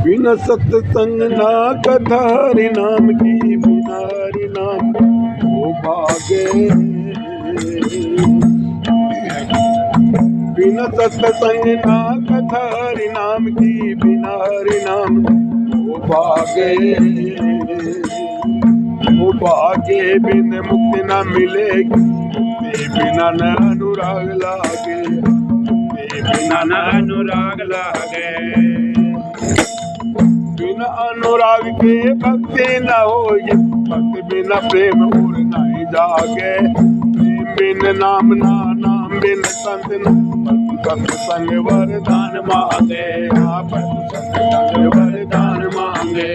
बिना सत्संग ना कथा हरि नाम की, बिना हरि नाम वो भागे। बिना सत्संग ना कथा हरि नाम की, बिना हरि नाम वो भागे। वो भागे बिन मुक्ति न मिलेगी, मुक्ति बिना न अनुराग लागे, मुक्ति बिना न अनुराग लागे। बिना अनुराग के भक्ति न होगी, भक्ति बिना प्रेम और नहीं जागे। प्रेम बिन नाम ना, नाम बिन संत न, संत संग वरदान मांगे। आप संग वरदान मांगे।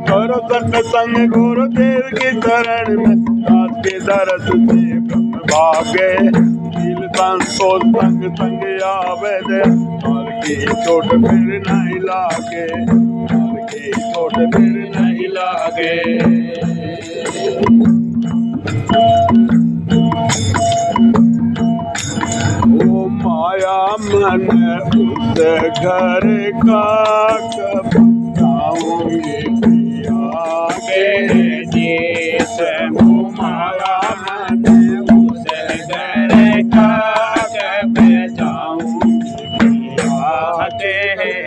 करो सत्संग गुरुदेव की शरण में, दास के दरस से ब्रह्म भागे। शील संतोष संग संग आवे दे, हार की चोट फिर नहीं लागे, हार की चोट फिर नहीं लागे। ओ माया मन उस घर का कब जाऊंगी जिस माया मन उस घर का कब जाऊंगी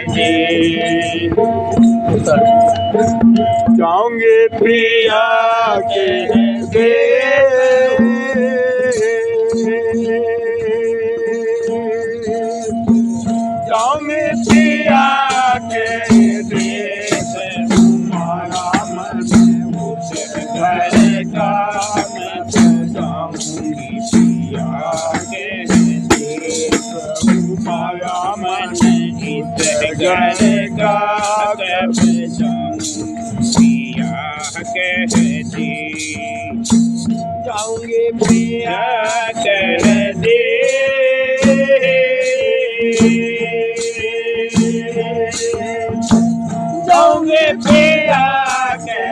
जी। जाऊंगे प्रिया के जाऊंगे प्रिया के देश, माया मन उस घर का मैं जाऊंगी प्रिया के देश। माया मन इस घर का कब जाऊंगी प्रिया के देश। जाऊंगे प्रिया के देश, जाऊंगे प्रिया के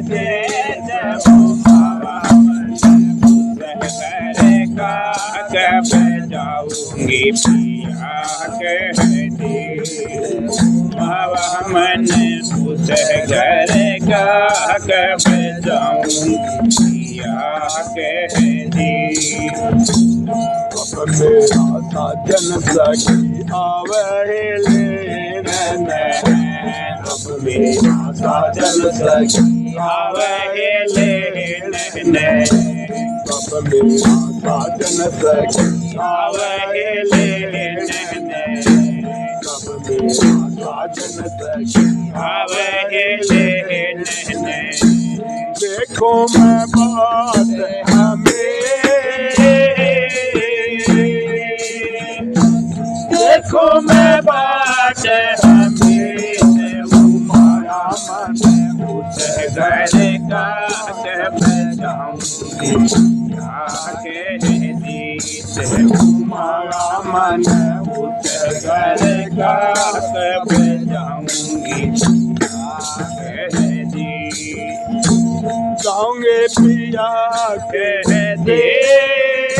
देश। माया मन उस घर का कब जाऊंगी प्रिया के देश। माया मन उस घर का कब जाऊंगी प्रिया के देश। अब मेरा साजन सखी आवे लेने, अब मेरा साजन सखी आवे लेने, अब मेरा साजन सखी आवे लेने, अब मेरा साजन सखी आवे लेने। देखो मैं बात हमें, देखो मैं बात हमें, माया मन उस घर का कब जाऊंगी के देश। माया मन उस घर का कब जाऊंगी के देश। जाऊंगे प्रिया के देश,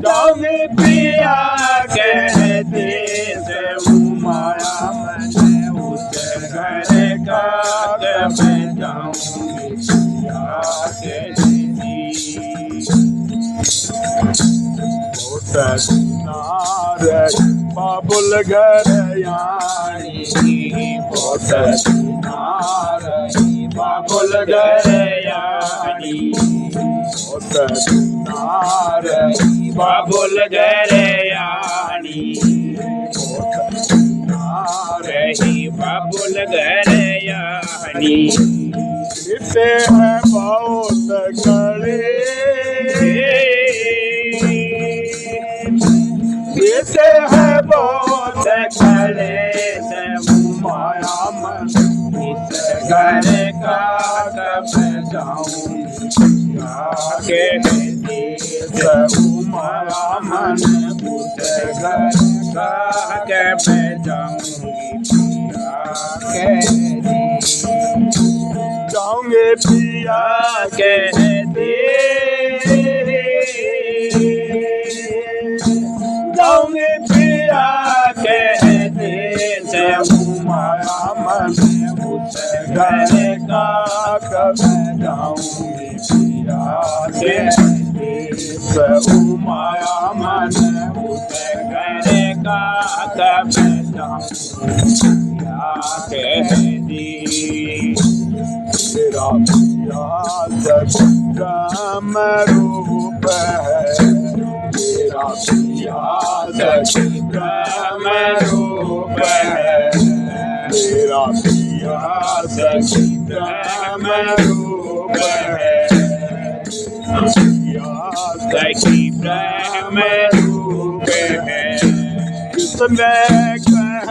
जाऊंगे प्रिया के देश। माया मन उस घर का कब जाऊंगी प्रिया के देश। बाबुल घर यानी, बाबुल घर यानी, बाबुल घर यानी, बाबुल घर यानी। इसे है बहुत कड़े, इसे है बहुत कड़े। माया मन इस घर का कब जाऊंगी के देश। माया मन उस घर का कब जाऊंगी के देश। जाऊंगे पिया कहते जाऊंगे पिया कहते से माया मन उस घर का कब जाऊंगी पिया कहते से माया मन उस घर का कब जाऊंगी पिया कहती तेरा पिया सचकाम रूप है तेरा पिया सचकाम रूप है तेरा पिया सचकाम रूप है पिया सखी प्रेम रूप है किसने कह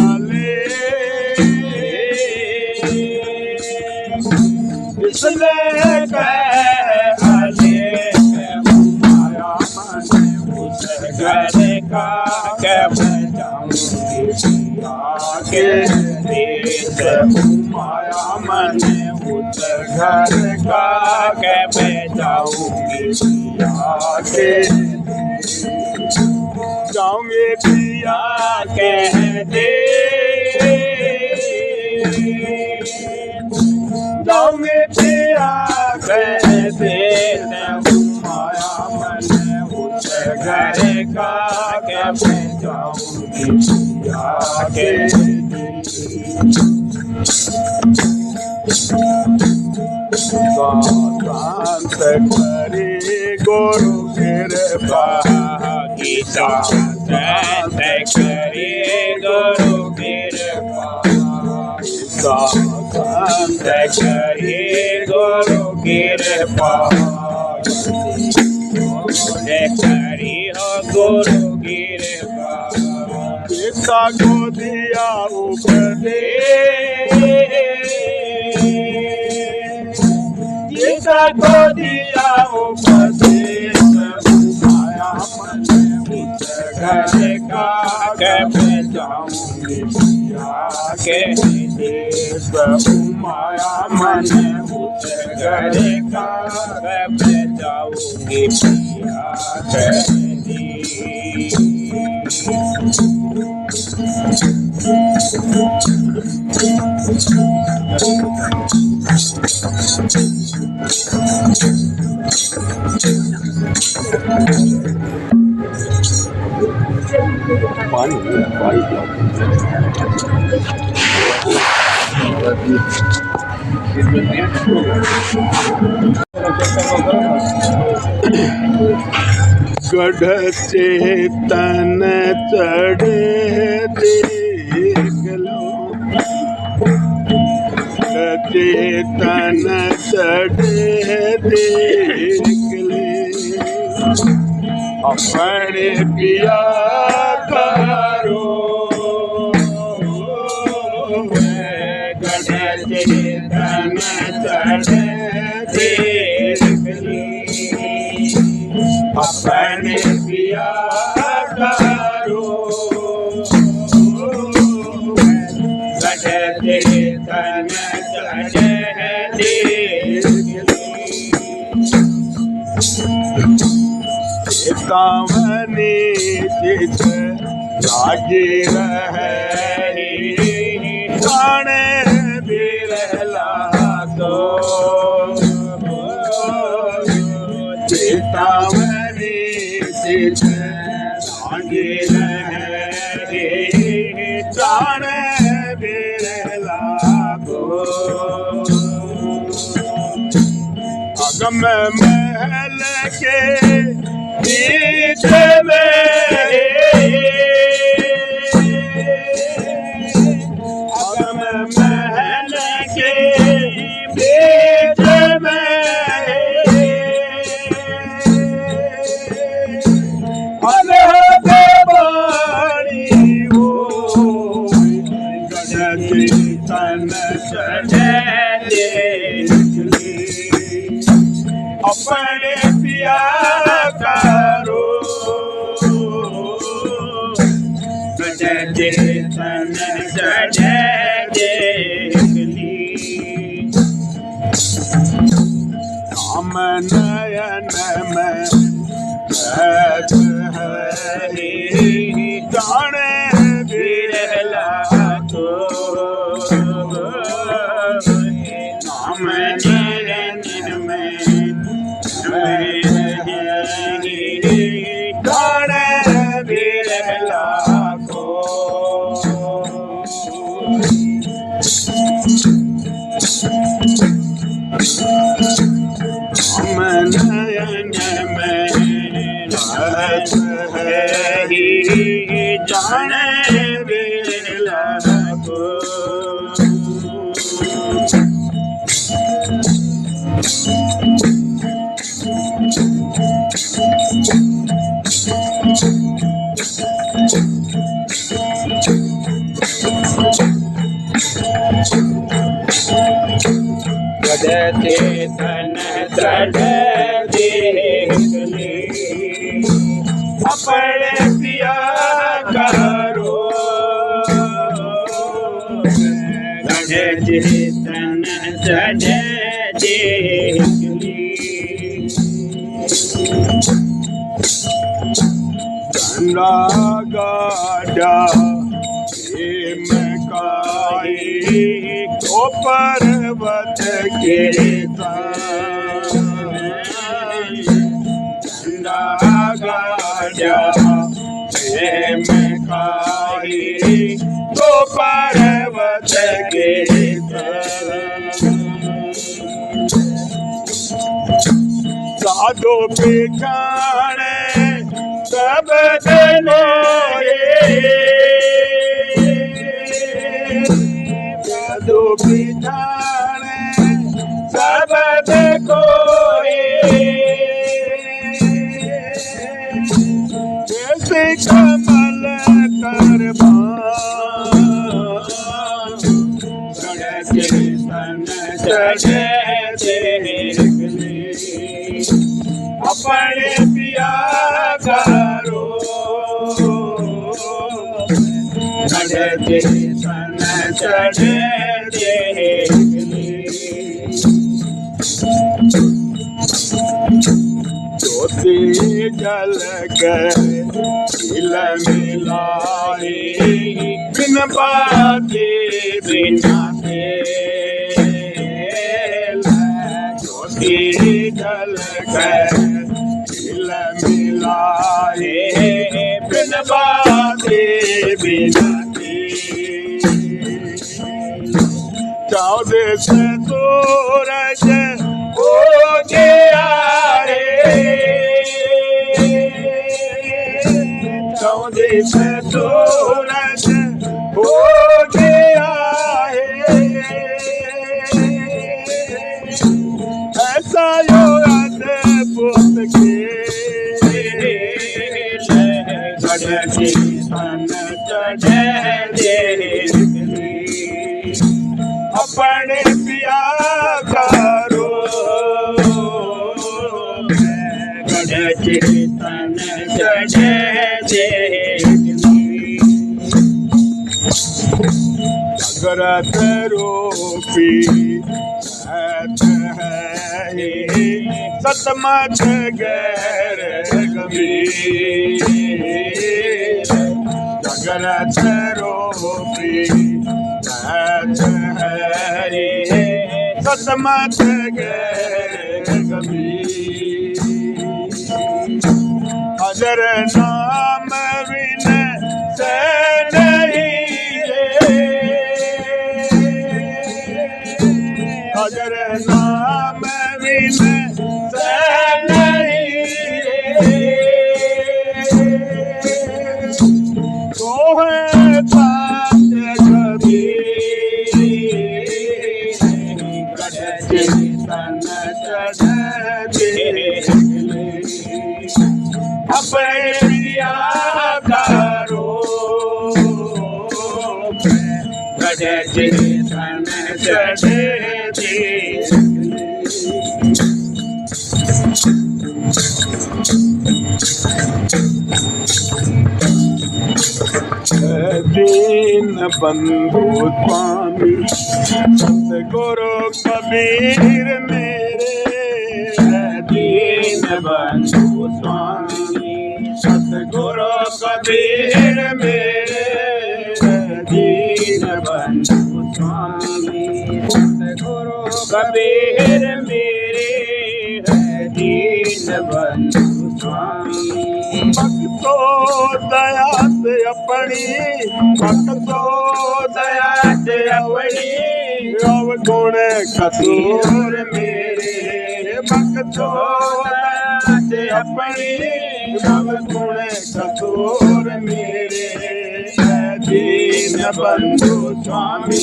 आले किसने कह आले माया मन उस घर का कब जाऊंगी पिया के देश माया मन उस घर का कब जाऊंगी पिया के जाऊंगे पिया कहते जाऊंगे पिया कहते माया मन उस घर का कब जाऊंगी पिया शांत करे गुरु कृपा गीता शांत करे गुरु कृपा शांत करे गुरु कृपा करी हो गुरु कृपा पिता को दिया उपदेश गीता को दिया उपदेश माया मन उस घर का कब जाऊंगी पिया के देश माया मन उस घर का कब जाऊंगी पिया के गढ़ चेतन चढ़े देख लो चेतन चढ़े देख ले अपने पिया करो गढ़ चेतन चढ़े देख ले अपने पिया करो गढ़ चेतन चढ़े देख ले कामनी चित लागी रहे गाने बिरला तो चितावनी चित लागी रहे गाने बिरला तो अगम महल के बीच में अगम महल के बीच में अलग बाणी हो गढ़ चेतन चढ़े अपने पिया करो चेतन चढ़े देख ली नयन में बैठ है जाने बिरला को नाम नयन में जाने बिरला को नयन में रहत है जाने बिरला को चेतन चढ़े अपने पिया करो चेतन चढ़े गंगा गाड़ा प्रेम काई ओ पर्वत के गंगा गाड़ा प्रेम खाई तो पर्वत के साधो पेचाने सब जनोए साधो पेचाने सब कोए जैसे कमल चढ़े अपने पिया करो चढ़े ज्योति जल कर मिल मिलाई बिन बाते बिना ज्योति जल कर मिल मिलाई बिन बाते बिना चौदह से सूरज हो गया चौदह से सूरज हो गया ऐसा यो अद्भुत अपने पिया करो चेतन चढ़े जगत रूपी सहत है सतमत गैर गंभीर जगत रूपी सहत है सतमत गैर गंभीर अजर नाम विन से अजर नाम विन से तो है बात चेतन अपने पिया करो चेतन चढ़े दीन बंधु स्वामी सतगुरु कबीर मेरे बंधु स्वामी सतगुरु कबीर मेरे दीन बंधु स्वामी सतगुरु कबीर मेरे दीन बंधु स्वामी भक्तो दया से अपनी भक्तो दया से अपनी अवगुण कसूर मेरे भक्तो दया से अपनी अवगुण कसूर मेरे दीन बंधु स्वामी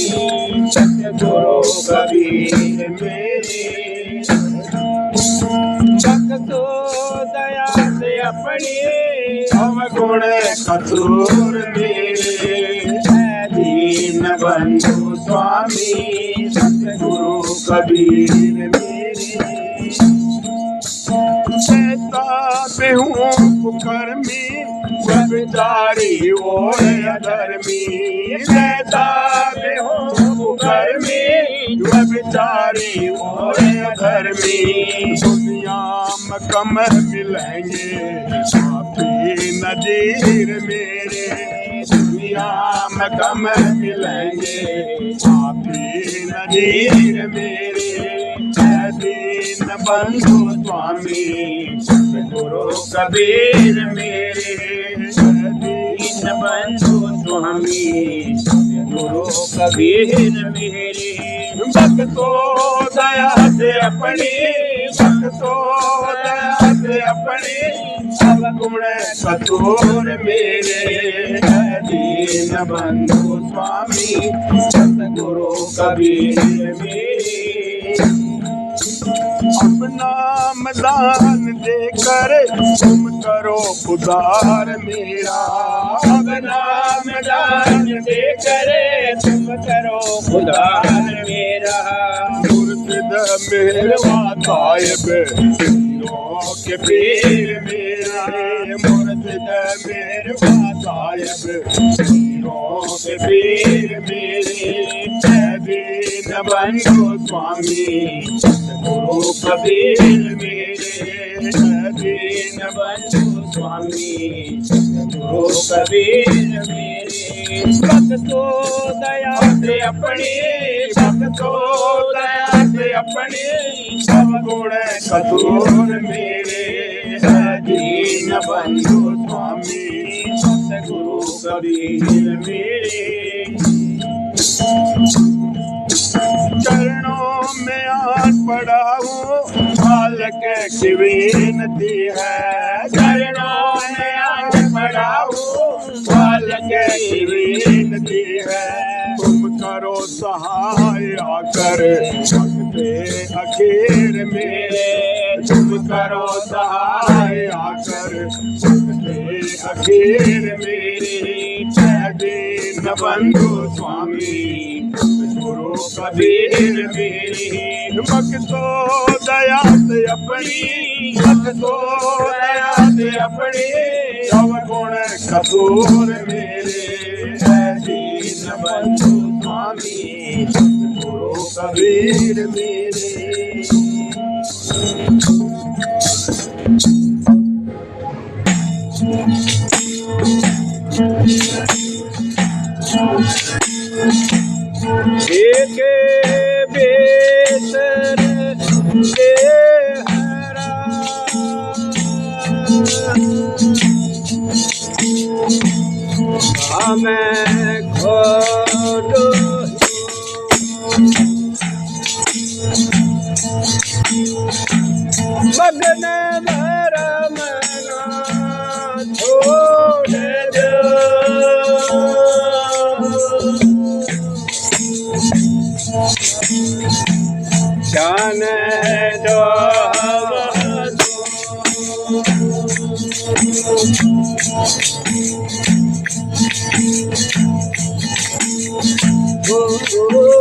सतगुरु कबीर मेरे भक्तो दया से अपनी अवगुण कसूर मेरे दीन बंधु स्वामी सतगुरु कबीर मेरे कहता भी हूँ कुकर्मी व्यभिचारी और अधर्मी कहता भी हूँ कुकर्मी व्यभिचारी और अधर्मी दुनिया में कम मिलेंगे पापी नजीर मेरे दुनिया में कम मिलेंगे पापी नजीर मेरे दीन बंधु स्वामी सतगुरु कबीर मेरे दीन बंधु स्वामी सतगुरु कबीर मेरे भक्तो दया से अपनी भक्तो दया से अपनी अवगुण कसूर मेरे दीन बंधु स्वामी सतगुरु कबीर मेरे अपना दान देकर तुम करो उदार मेरा अपना दान देकर तुम करो उदार मेरा मुर्शिद मेरवा साहिब पीरों के पीर मेरा मुर्शिद मेरवा साहिब पीरों के पीर मेरे दीन बंधु स्वामी सतगुरु कबीर मेरे दीन बंधु स्वामी सतगुरु कबीर मेरे भक्तो दया से अपनी भक्तो दया से अपनी अवगुण कसूर मेरे दीन बंधु स्वामी सतगुरु कबीर मेरे चरणों में आज पड़ा हूँ बालक की विनती है चरणों में आज पड़ा हूँ बालक की विनती है तुम करो सहाय आकर भक्ते अखीर मेरे तुम करो सहाय आकर भक्ते अखीर मेरे दीन बंधु स्वामी सतगुरु कबीर मेरे भक्तो दया से अपनी भक्तो दया से अपनी अवगुण कसूर मेरे दीन बंधु स्वामी सतगुरु कबीर मेरे एक बेसर दे हरा हमें खोलो मगन भरा मना छोड़ दो जान दो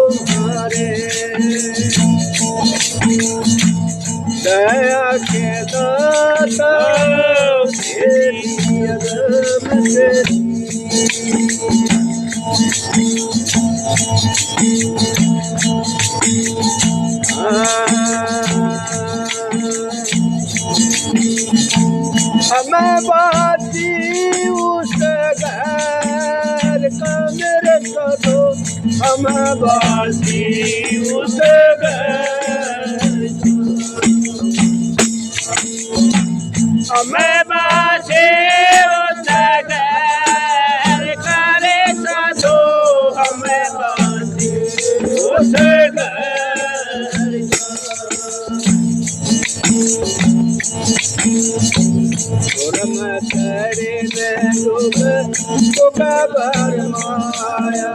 हमारे दया के दाता तेरी अदब तेरी मैं बाती उस घर का मेरे सदो हम बाती उस घर मैं बासी उस घर करे साधो हमें बासी उस घर सुरम करे ने डूब भर माया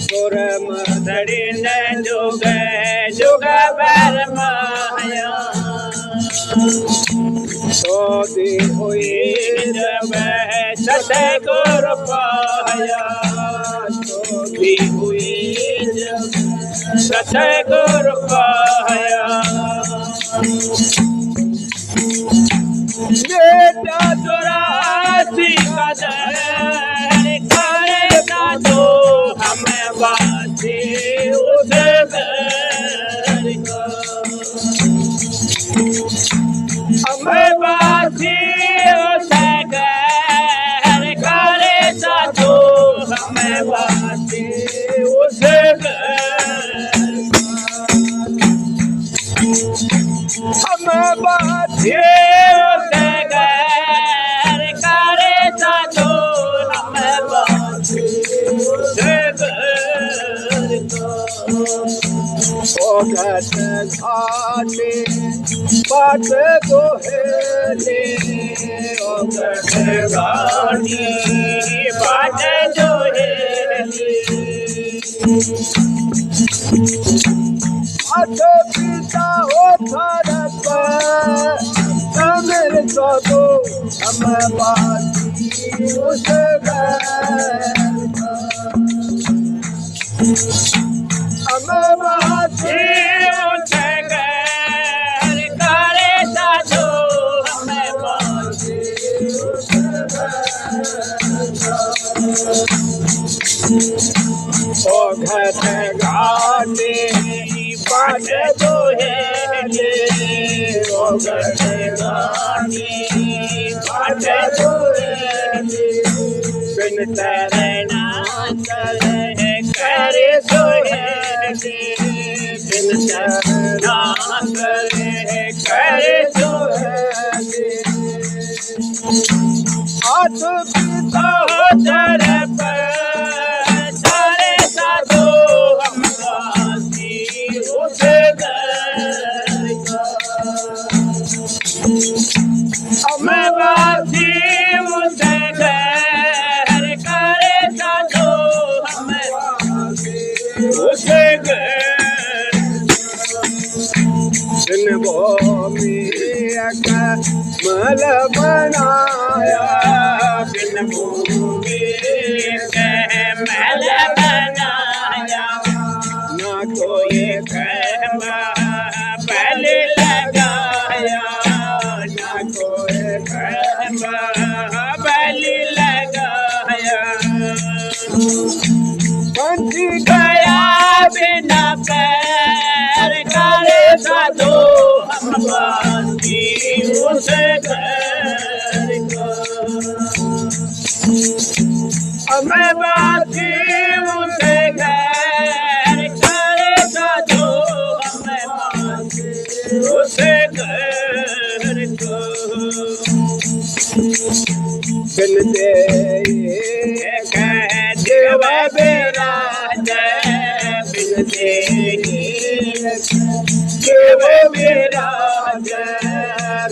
सुरम धड़ी न जुग जुग भर माया तो दी हुई जब सतगुरु पाया तो भी हुई जब सतगुरु पाया बेटा चौरासी कदर करे साधो हमें बासी उस घर का हमें बासी उस घर करे साधो हमें बासी उस घर हम बात ये उस घर करे साधो हमें बासी उस घर का ओ घट घाटे बाट गोहेले ओ घट गानी बात जो है अथ पिता हो थरप मेरे सदो हम बाती उस घर हम बाती उस घर करे साधो हमें बासी ओ घट घाटे बात जो है ओ घट घाटे बात जो है बिन तरना करे करे सो है बिन ना करे करे सो आठ पिता तरफ तारे साधो हम बासी उस घर का मैं बासी उस घर करे साधो हमें उस घर दिन भूमि मल बनाया बिन भूमि के महल बनाया न कोई कहमा पहले लगाया ना कोई कहमा पहले लगाया पंछी गया बिना पैर करे साधो हम बासी उस घर का हमें बासी उस घर करे साधो हमें बासी उस घर का बिन दे देव बिराज बिन देव बिराज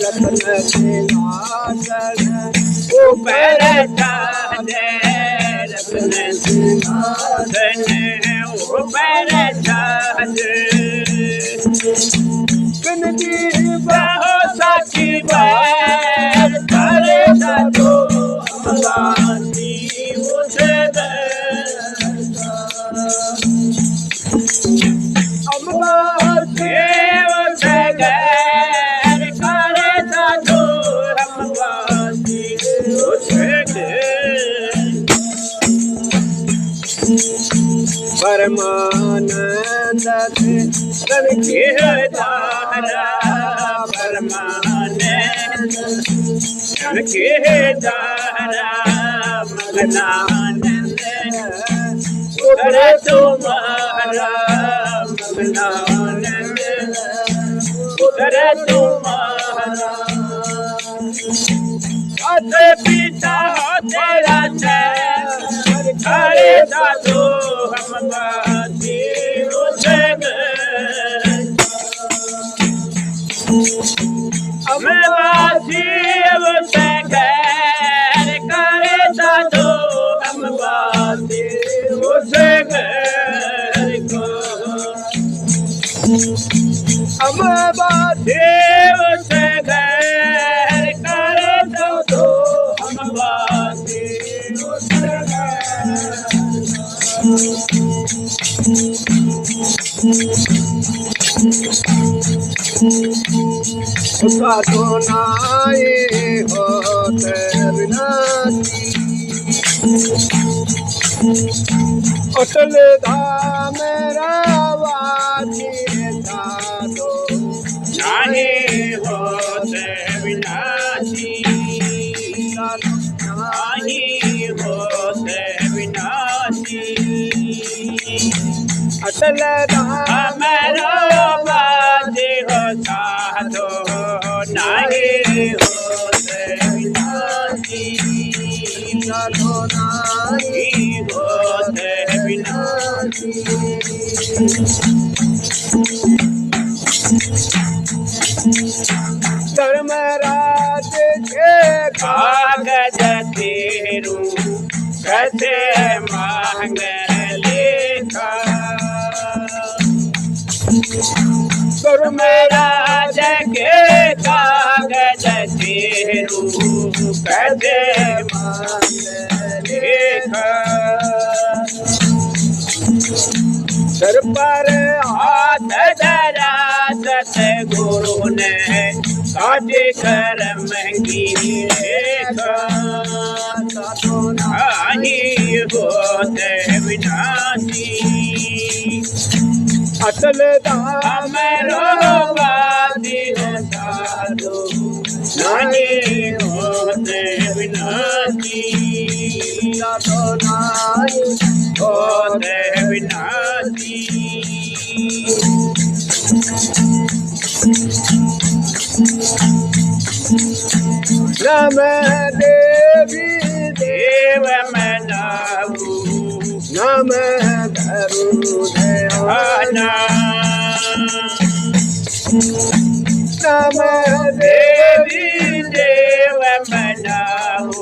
रत्न सिंहासन ऊपर ताज रत्न सिंहासन ऊपर ताज बिन दीप हो साची बार करे साधो हम बासी उस घर का अमृत देव से घर करे साधो हम बासी उस घर परमानंद के धारा परमानंद के दारा मगनानंद उधर तुम्हारा मगनानंद उधर तुम्हारा अरे पिता तेरा अरे दादू हम बाती उसे हमें बाती उसे करे दादू हम बाती उसे हम बाती उसे करे दादू हम बाती उसे उसका तो नाए होते विनाशी अटल धाम रावासी साधो नहीं होते विनाशी नहीं होते विनाशी अटल धाम हमारा बाजी हो साधो नहीं होते विनाशी साधो नाई नहीं होते विनाशी धर्मराज के कागज तेरू कैसे मांग लेखा धर्मराज के कागज तेरू कैसे मांग लेखा सर पर हाथ धरा सतगुरु ने काट कर महंगी रेखा साधो नहीं होते विनाशी अटल धाम हमारो बाजी हो साधो नहीं होते विनाशी साधो नाई होते विनाशी राम देवी देव मनाऊ नाम धरु आना नाम देवी देव मनाऊ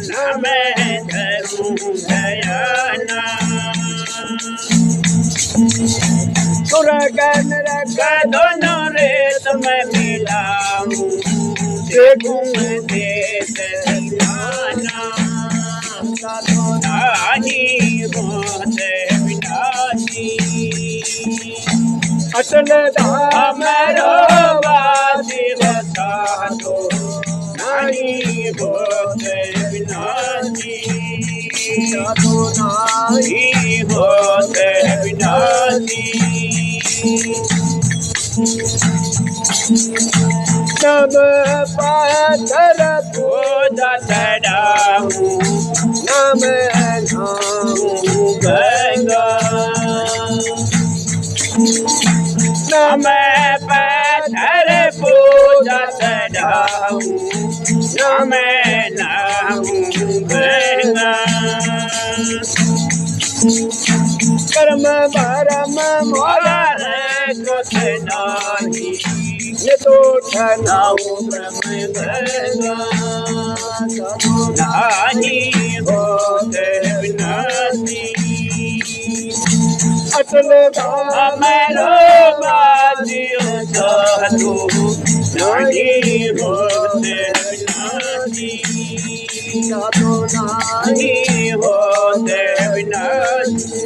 नम धरू दयाना सुरगन रग दोनों रेत में मिलाऊं देखूं देश दीवाना साधो नहीं होते विनाशी अटल धाम हमारो बाजी बता दो नहीं होते विनाशी साधो नाई नहीं होते विनाशी सब पाथर पूजा चढ़ाऊं नाम नाम गंगा नाम मैं पत्थर पूजा चढ़ाऊं नाम नाम गंगा कर्म भरम मोरा कुछ नहीं ये तो ठनाऊ ब्रह्म गंगा नहीं होते विनाशी अटल धाम हमारो बाजियो साधु नहीं होते विनाशी साधो नाई नहीं होते विनाशी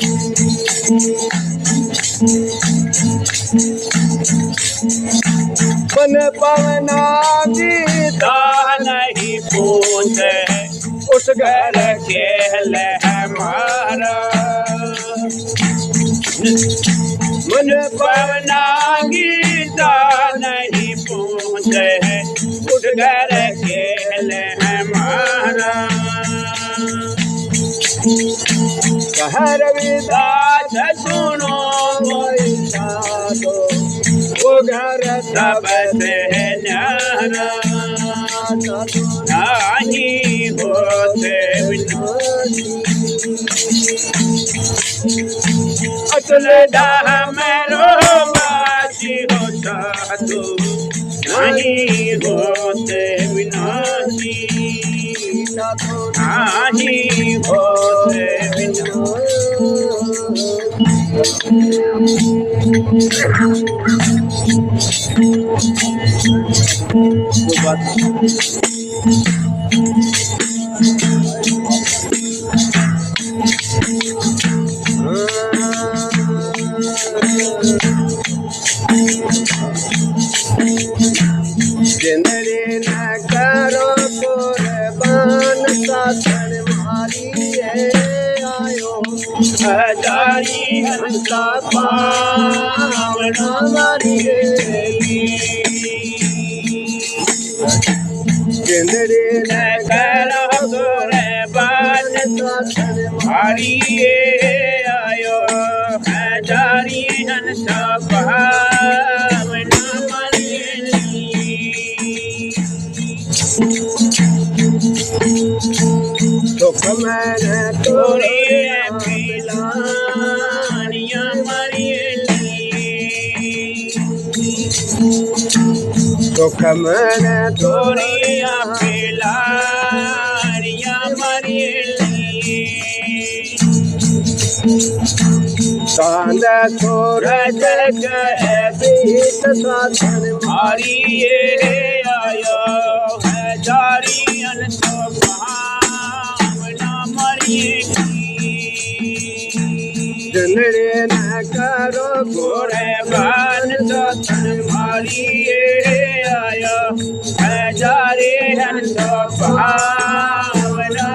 मन पवना गीता नहीं पूछे उस घर घर खेल हमारा मन पवना गीता नहीं पूछे उठ घर कह रविदास सुनो दो वो घर सब से न्यारा नहीं होते अचल डाह मेरो बाजी होता तू नहीं होते विनाशी नहीं होते जिंदड़ी न करो कुर्बान साधन मारी है आयो हजारी हंसा पावना मारी जिंदड़ी न करो कुर्बान साधन मारी आयो हजारी हंसा पावना मारी सुख मैंने तोरी पिलानिया मरियली सुख मैंने तोरी पिलानिया मरियली चांद सूरज बीत साधन मारी आयो हजारी अनसो भावना मरियली जिंदड़ी न करो गोरे बान सतन मारी आयो हजारे हंसो भावना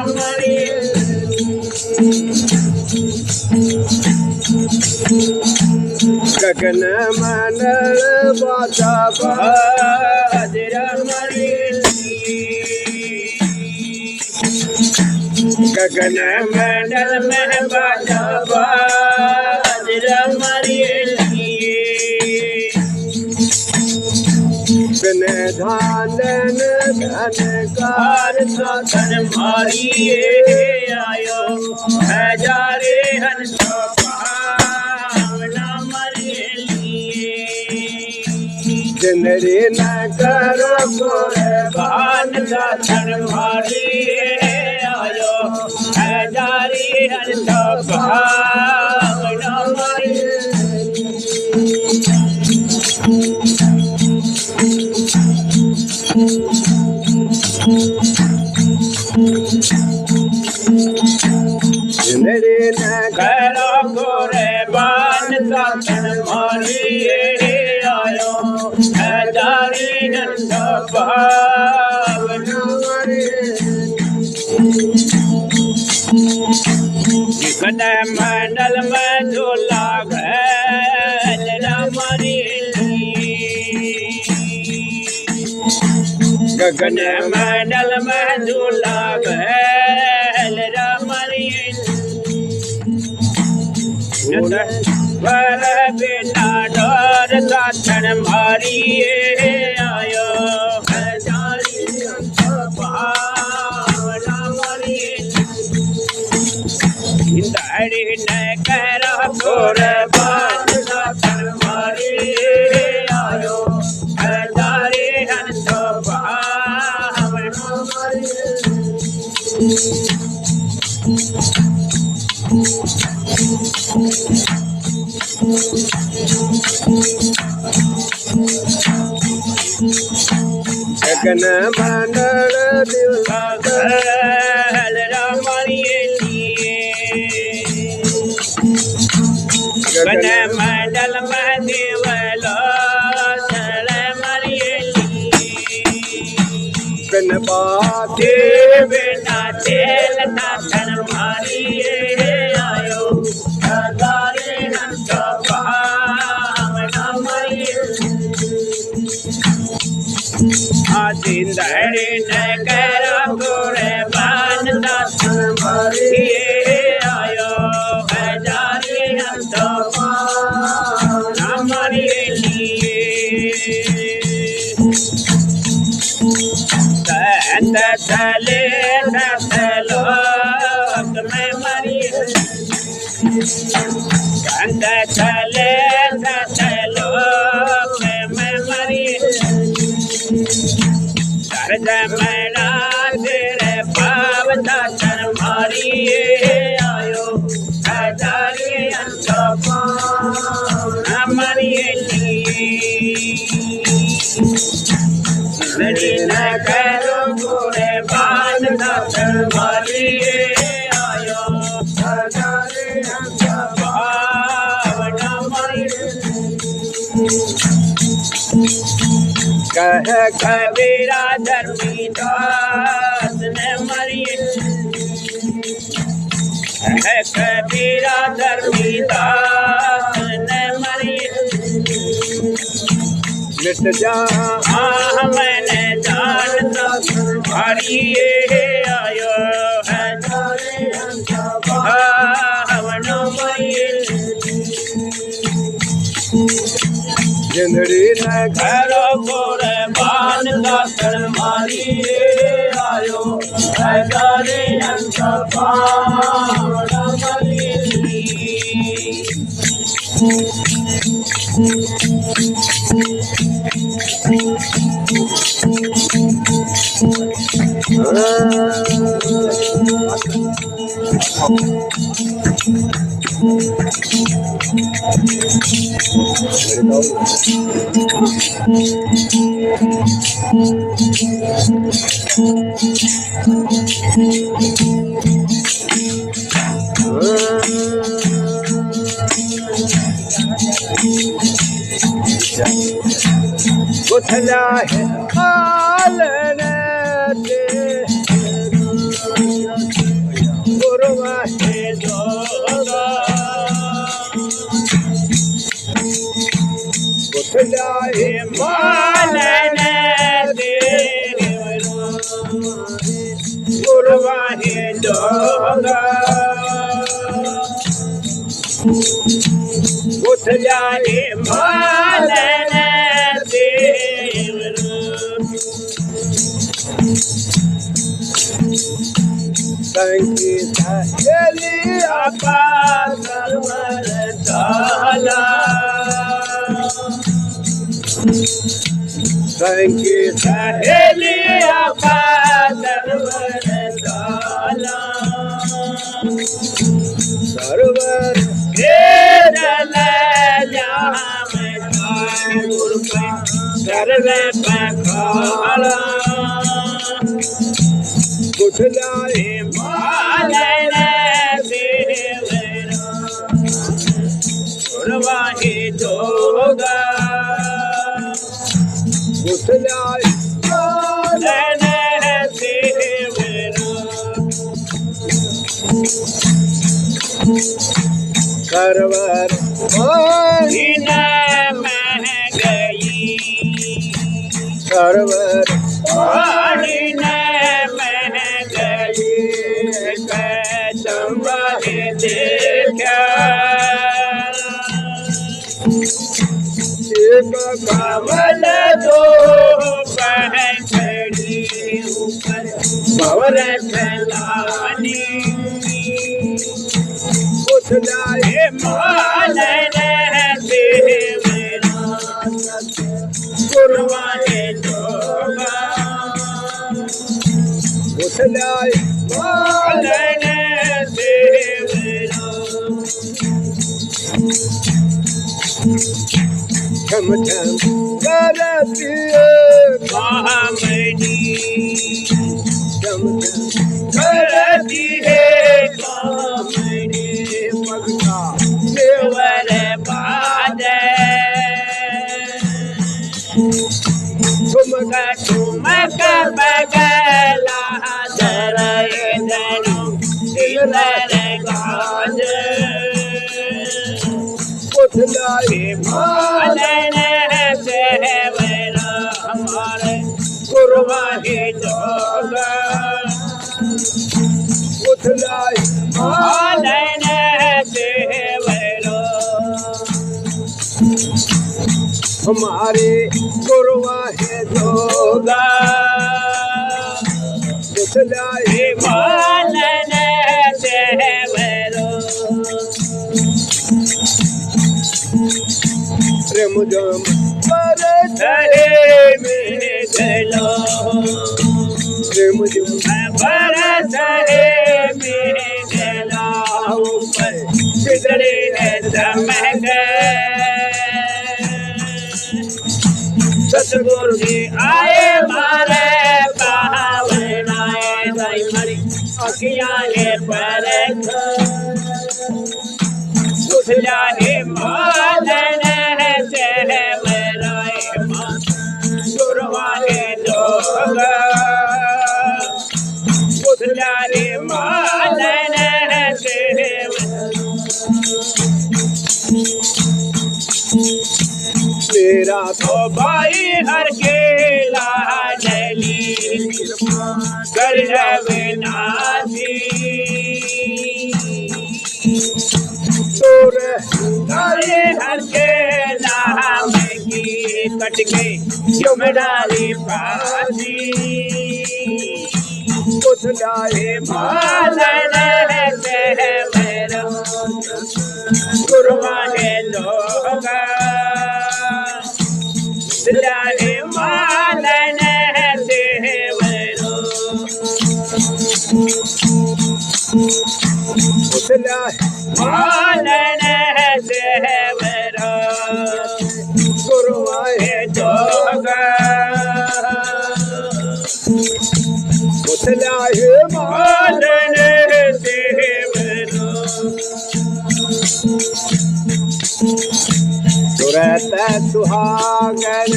गगन मंडल बाजा हाजरा मरियली गगन मंडल में बाजा हाजरा मरियली बिन धानन धनकार सतन मारी आयो हजारे हंसो भावना मरियली जिंदड़ी न करो बान सतन मारी आयो हजारे हंसो भावना जिंदड़ी न करो गोरे बान सतन मारी आयो हजारे हंसो भावना गगन मंडल में झूला घैलरा मरियली गगन मंडल में झूला घैलरा मरियली वर बिना डर साधन मारी आयो हजारी भावना मरियली दाड़ी न करो कुर्बान साधन मारी आयो हजारे हंसो भावना गगन मंडल हलरा मरियली गगन मंडल में देवलो चल मरियली बिन बात बिना तेल साधन मारी आयो हजारे हंसो भावना मरियली जिंदड़ी न करो कुर्बान साधन मारी आयो कंद चले सतलोक में मरिए कंद चले सतलोक में मरिए दर्द मना तेरे पाव दातर मारिए आयो हजारे अंत मरिए मेरी न करो गोरे बाल दातर मारिए आयो हजारे अंत मरिए कह कबीरा धर्मीदास ने मरिए कह कबीरा धर्मीदास ने मरिए मिट जा मैंने जानता हरिए आयो है हवन मरिए जिंदड़ी न घरो गोरे बान दातर मारिए आयो हजारे अंत पावन मरिए उठला है आलने दे गुरुआ हे जोगा उठला है मालन देवरो गुरुवाहे जोगा उठ जाए मालन देवरो संगीता चलिया पार ताला संगीता सहेलिया पादरवर ताला सरवर हे दलया में गुर पे सर्वे पखाला उठला है मालन देवरो गुरवाहे जोगा उठला है मालन देवरो सरवर दिन मह गई सरवर दिन मह गई चंबे देखा एक कमल दो पहड़ी ऊपर भवर चलानी उठला है मालन देवरो गुरवाहे जोगा उठला है मालन देवरो छम छम करती है महामणी छम छम करती है कामनी भगता देवर बाद ठुमक बगला दरय दनु दिलर गाज उठला है मालन देवरो हमारे गुरवाहे जोगा उठला है मालन देवरो हमारे गुरुआ है जोगा जोगा पुछलाई मालन देवरो प्रेम जम पर धरे मिलो प्रेम जम बरस है मिलो ऊपर बिजली ने चमक सतगुरु जी आए मारे पावनाए दाई मरी अखियां ने परख उठला हे मालन से मराए मां गुरुवाए जोग उठला हे मालन से मेरा तो भाई हर के लाडली कर रवनासी तोरे अरे हर के नाम की कट गई क्यों डाली फांसी पुछलाई मालन से मेरा गुरुवाने लोग जाने मालन से मेरा पुछलाई मालन से मेरा गुरुवाए जोग पुछलाई मालन से मेरा तुरत सुहागन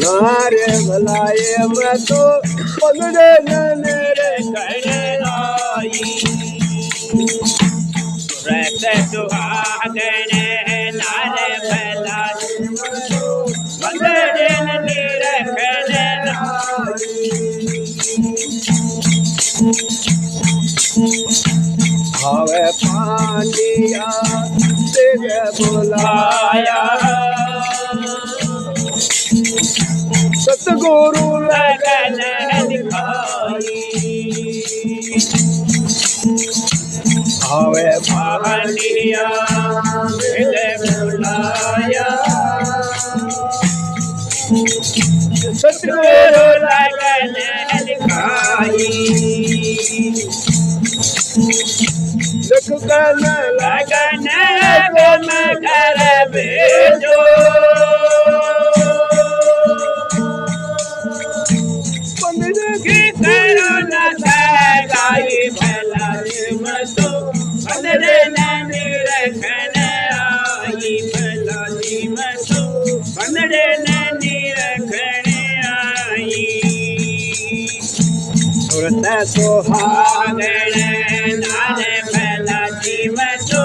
नारे भलाए मैं तो पगड़े नरे करनाई रत सुहागन नार भला मंगन निरखन हवे पांडिया तेरे बुलाया सतगुरु लगन दिखाई हवे पांडिया मिले बुलाया सतगुरु लगन दिखाई लख कर लगन गम कर भेजो पंडित की करो न गाई भला मतो पंदरे ननी रखन आई भला मतो पंदरे ननी रखन आई तुरत सुहागन नार भला मतो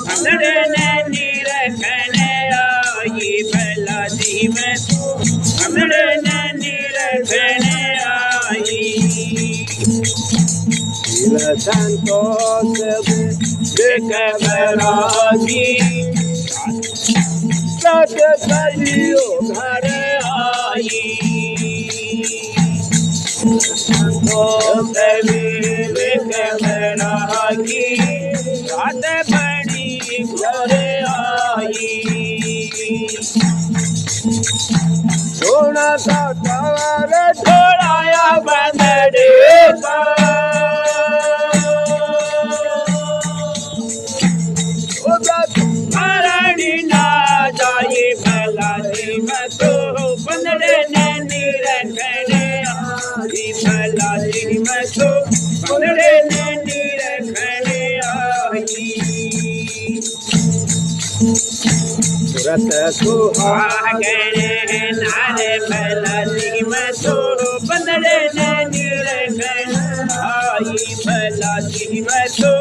पंदरे ननी रखन आई भला मतो पंदरे ननी रखन आई संतोष देख बरागी सत सजियो घर आई संतोष देख बरागी रात बड़ी घर आई सोना सा टावर छोड़ाया बंदरे का मरणी ना जाए भला मतो पंदरे नैनी रखने आई भला मतो पंदरे नैनी रखने आई तुरत सुहागन आगन नारे भला मतो पंदरे नैनी रखने आई भला मतो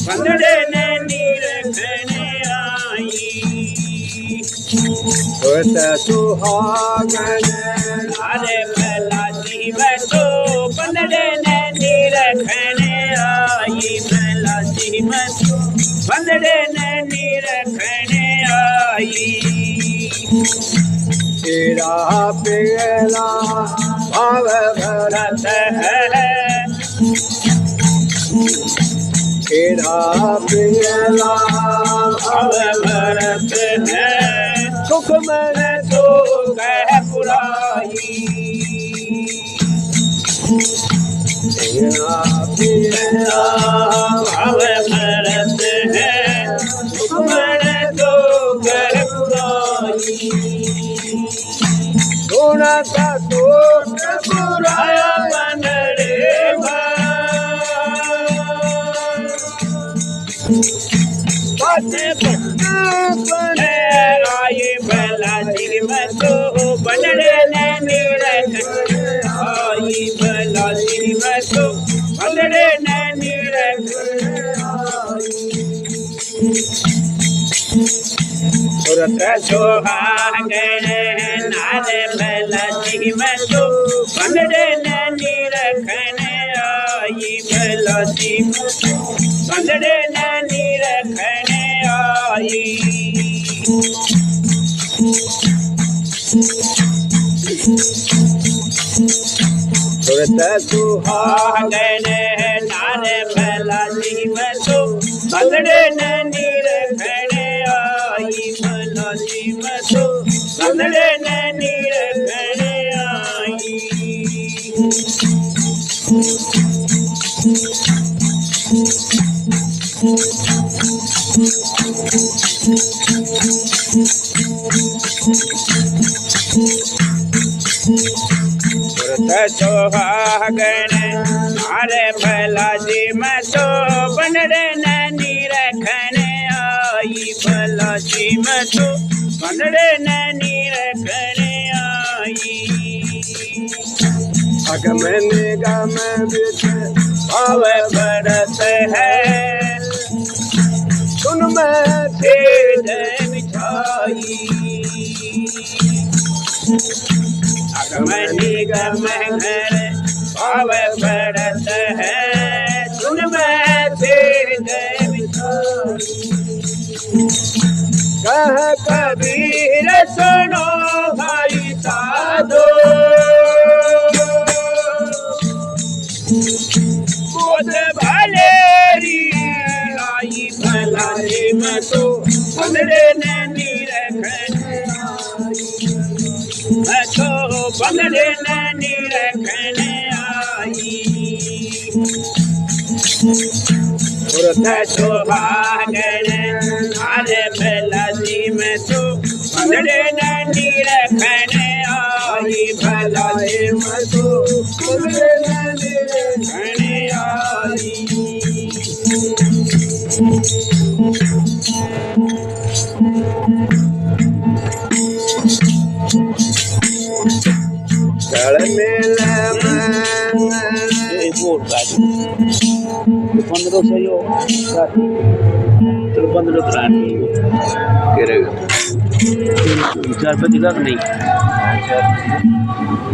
पंदरे नैनी रखने आई तुरत सुहागन नारे भला मतो पंदरे नैनी रखने आई भला मतो पंदरे नैनी रखने आई तेरा पेला भाव भरत रत है तेरा पियला भाव भरत है सुख मैंने तो कह पुराई तेरा पियला भाव भरत है सुमन तो कह पुराई सोना का तो पुराया बनड़े बने आए भला सिर में तो बनड़े नैनी रखने आई भला सिर में तो बनड़े नैनी रखने सुरत सुहागन नारे भला सिर में तो बनड़े नैनी रखने आई भला सिर में तो बनड़े नैनी रखने आई सुरत सुहागन नारे भला सिर में तो बनड़े नैनी रखने आई भला सिर में तो बनड़े नैनी रखने आई सुरत सुहागन नारे भला जी में तो बनड़े नैनी रखने आई भला जी में तो बनड़े नैनी रखने आई अगम निगम विच भाव भरत है सुन मैं भेद मिठाई अगम निगम घर भाव भरत है सुन मैं भेद मिठाई कह कबीर सुनो भाई साधो बोध भलेरी आई भला में तो बनड़े नैनी रखने मैं तो बनड़े नैनी रखने आई सुरत सुहागन नारे भला जी में तो बनड़े नैनी रखने आई भला जी में तो बनड़े नैनी रखने आई चल मिल पंद्रह सौ यो चलो 15 चार बजे तक नहीं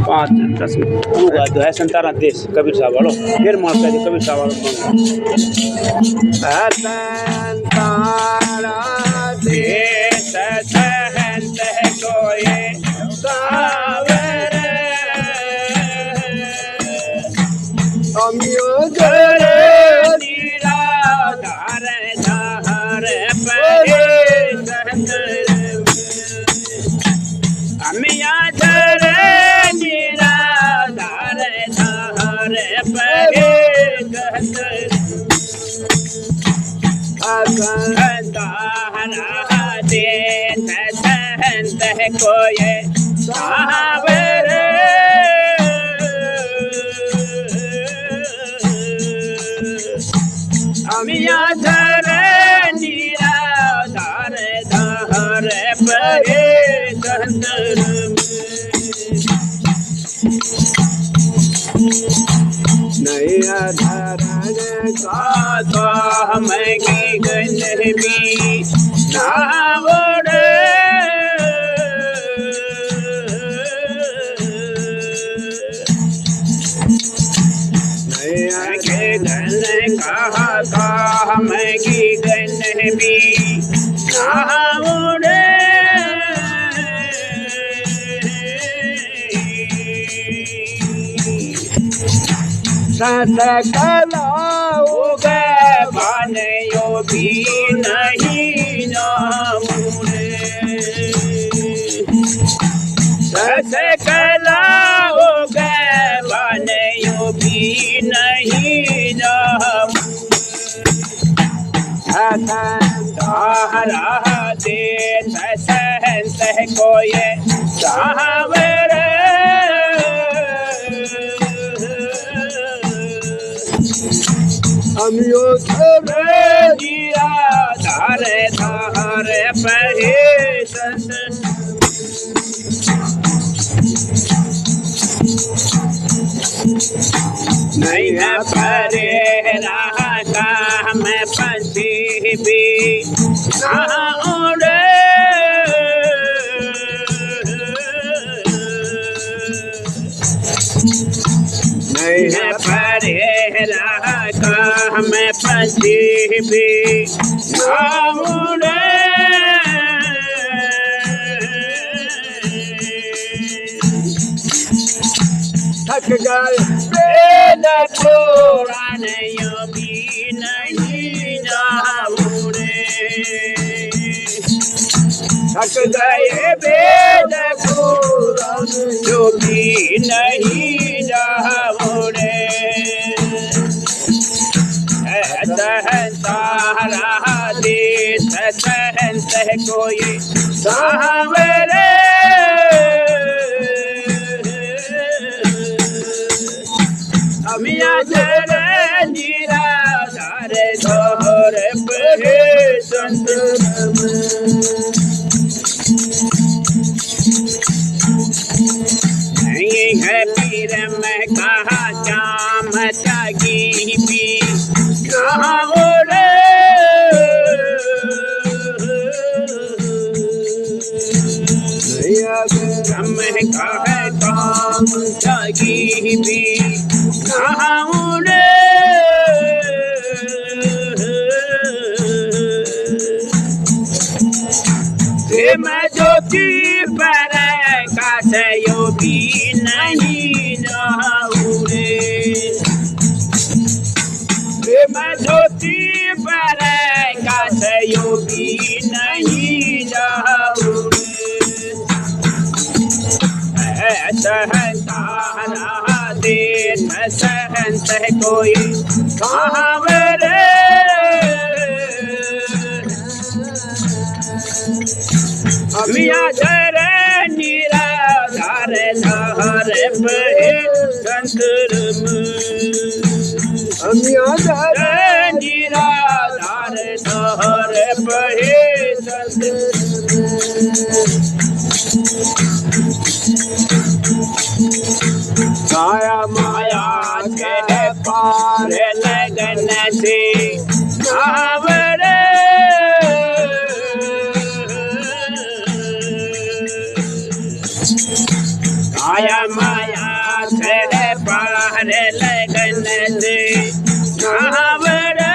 5-10 होगा तो है 17 देश कबीर साहब वालों फिर मारता है कबीर साहब वालों तारा देश सहंत है कोई सावर अमियो घर निराधार धार परे अमिया धर निराधार धार परे दाहरा दे सहंत है कोई सावर अमिया धर निराधार धार परे नहीं आधारण का तो हमें की गंध भी ना ओढ़े नहीं के गंध कहा था हमें की गंध भी ना ओढ़े सकलाओ गए बानियो भी नहीं जाऊंगे सकलाओ गए बानियो भी नहीं जाऊंगे सहारा दे सहन सह कोई सावरे हम यो जिया धारे धारे पहे नहीं है परे रहा का मैं पंछी भी उड़े नहीं है परे रहा का मैं पंछी भी उड़े थक गए वेद पुराण भी नहीं जाऊंगे थक गए वेद पुराण जो भी नहीं जाऊंगे सहन तारा दे सहन सह कोई सावरे अमिया जरे नीरा धारे धोरे पहे संत नहीं है पीर में कहा श्याम त्यागी भी कहाँ उड़े हम कहे काम त्यागी भी कहाँ उड़े मैं ज्योति पर कासे योगी नहीं जाऊंगे मैं ज्योति पर कासे योगी नहीं जाऊंगे सहन तारा दे सहन सह कोई सावरे अमिया जरे नीरा धारे धारे पहे संतरम अमिया जरे नीरा धारे धारे पहे संतरम काया माया के पार लगन से सावरे काया माया के पार लगन से सावरे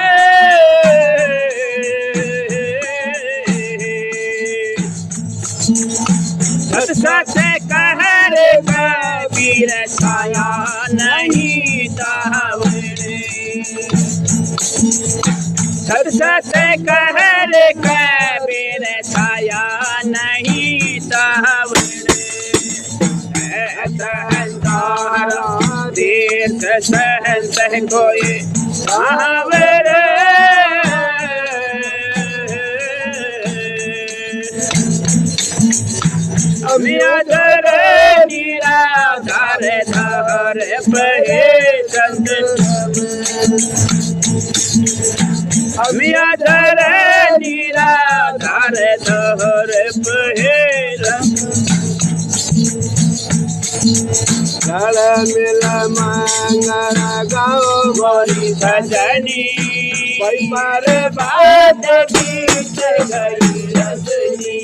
सत कहर कबीर छाया नहीं तावरे सत कहर कबीर छाया नहीं तावरे तीर्थ सहन सह कोई सावरे अमिया जरे नीरा धारे धारे पहे संत अमिया जरे नीरा धारे धारे पहे गल मिल मंगल गाओ बोली सजनी पर बात बीत गई रजनी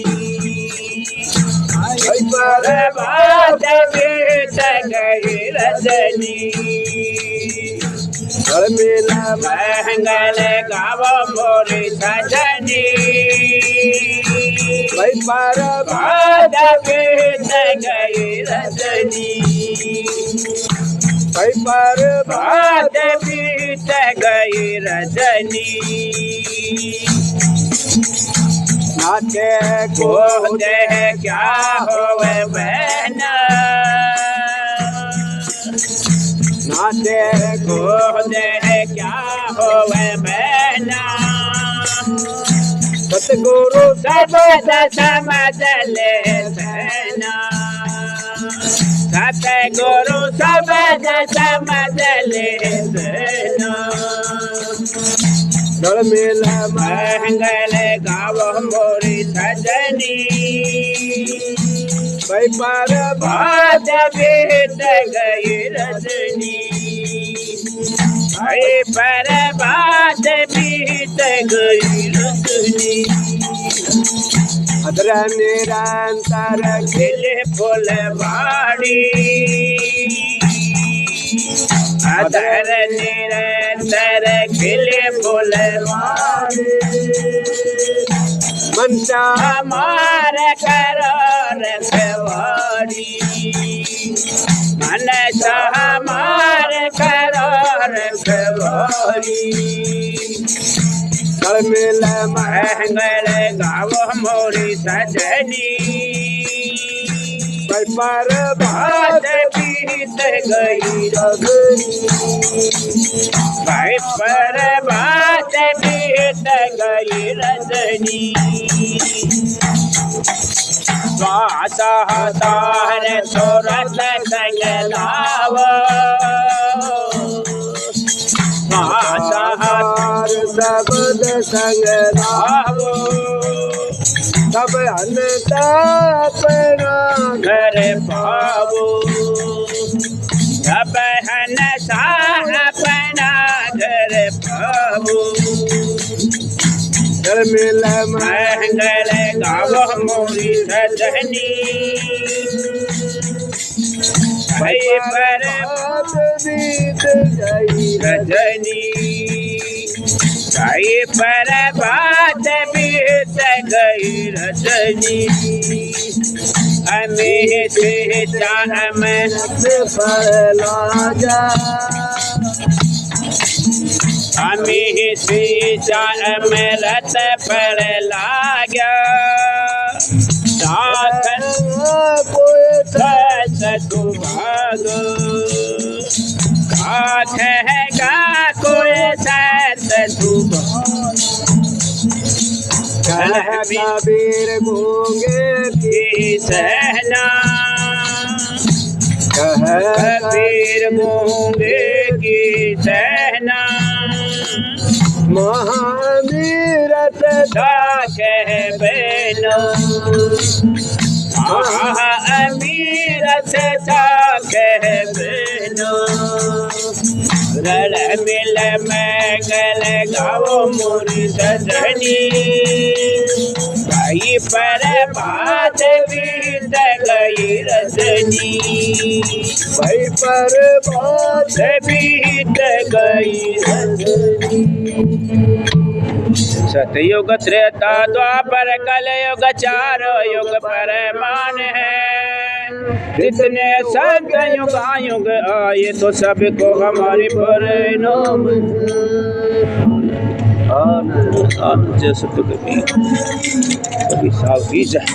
पर बात बीत गई रजनी गल मिल मंगल गाओ मोरी सजनी पर बात बीत गई रजनी भाई पर बात बीत गई रजनी नाते को को दे क्या होवे बहना नाते को को दे क्या होवे बहना सतगुरु सब समझ ले सहना सतगुरु सब समझ ले सहना दल मिल मंगल गाव मोरी सजनी भाई पर बात बीत गई रजनी भाई पर बात बीत गई रजनी अदर निरंतर खिले फुलवाड़ी अदर निरंतर खिले फुलवाड़ी मनसा हमार करो रखवाड़ी मन हमार करो रखवाड़ी दल मिल मंगल गाव मोरी सजनी भाई पर बात बीत गई भाई पर बात बीत गई रजनी स्वाता तार सोरत संगलाव स्वाता शब्द संग तब अनता अपना घर पावो अब हन अपना घर पावो दल मिल मंगल गाव मोरी सजनी भाई पर बीत गई रजनी भाई पर बात बीत गई रजनी हमें से चाह में पहला जा हमें से चाह में रत पर लागा साथ सतु भाग आख है गा कोई सतु कबीर गूंगे की सहना कबीर गूंगे की सहना महावीरत कह बेनो अमीर से कह बेनो रल मिल मंगल गाव मोरी सजनी भाई पर बात बीत गई रजनी भाई पर बात बीत गई रजनी सतयुग त्रेता द्वापर कलयुग चारों युग परमान है जितने संत युगायुग आए तो सबको हमारे परिणाम आनंद जैसे तो कभी साल की जाए